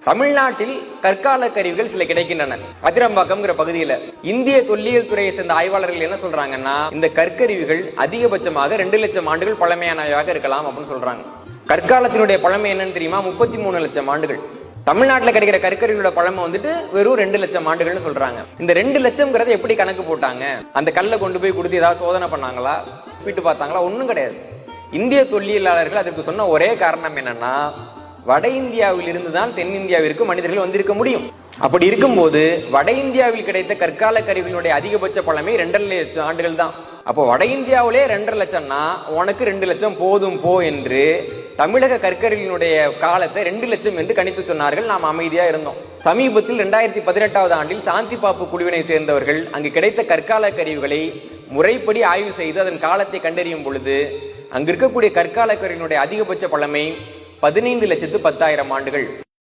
தமிழ்நாட்டில் கற்கால கருவிகள் சில கிடைக்கின்றன. அதிரம்பாக்கம்ங்கிற பகுதியில் இந்திய தொல்லியல் துறையை சேர்ந்த ஆய்வாளர்கள் என்ன சொல்றாங்கன்னா, இந்த கற்கருவிகள் அதிகபட்சமாக 2 லட்சம் ஆண்டுகள் பழமையானவையாக இருக்கலாம் அப்படின்னு சொல்றாங்க. கற்காலத்தினுடைய பழமை என்னன்னு தெரியுமா? 33 லட்சம் ஆண்டுகள். தமிழ்நாட்டில் கிடைக்கிற கற்கருவியோட பழமை வந்துட்டு வெறும் 2 லட்சம் ஆண்டுகள்னு சொல்றாங்க. இந்த 2 லட்சம்ங்கிறத எப்படி கணக்கு போட்டாங்க? அந்த கல்லை கொண்டு போய் கொடுத்து ஏதாவது சோதனை பண்ணாங்களா, விட்டு பார்த்தாங்களா? ஒண்ணும் கிடையாது. இந்திய தொல்லியலாளர்கள் அதற்கு சொன்ன ஒரே காரணம் என்னன்னா, வட இந்தியாவில் இருந்துதான் தென்னிந்தியாவிற்கு மனிதர்கள் வந்திருக்க முடியும். அப்படி இருக்கும்போது வட இந்தியாவில் கிடைத்த கற்கால கருவிகளுடைய அதிகபட்ச பழமை 2.5 லட்சம் ஆண்டுகள் தான். அப்போ வட இந்தியாவிலே 2.5 லட்சம்னா உனக்கு 2 லட்சம் போதும் போ என்று தமிழக கற்கருவிகளுடைய காலத்தை 2 லட்சம் என்று கணித்து சொன்னார்கள். நாம் அமைதியா இருந்தோம். சமீபத்தில் 2018ஆவது ஆண்டில் சாந்தி பாப்பு குழுவினை சேர்ந்தவர்கள் அங்கு கிடைத்த கற்கால கருவிகளை முறைப்படி ஆய்வு செய்து அதன் காலத்தை கண்டறியும் பொழுது அங்கு இருக்கக்கூடிய கற்கால கருவிகளுடைய அதிகபட்ச பழமை 15,10,000 ஆண்டுகள்.